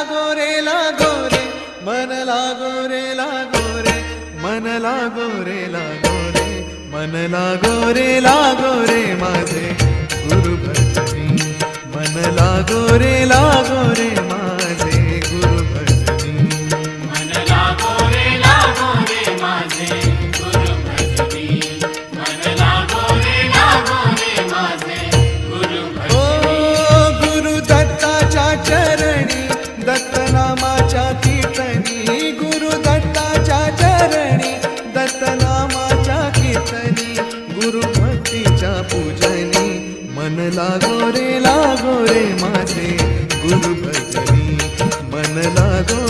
लागो रे लागो रे मन लागो रे लागो रे मन लागो रे लागो रे मन लागो रे माझे गुरु भजनी मन लागो रे माझे गुरु भजनी मन लागो रे माझे गुरु भजनी मन लागो रे माझे गुरु ओ भजनी गुरु दत्ताच्या चरणी दत्तनामाच्या कीर्तनी गुरु दत्ताच्या चरणी दत्तनामाच्या कीर्तनी गुरु भक्तीच्या पूजनी मन लागो रे माझे गुरु भजनी मन लागो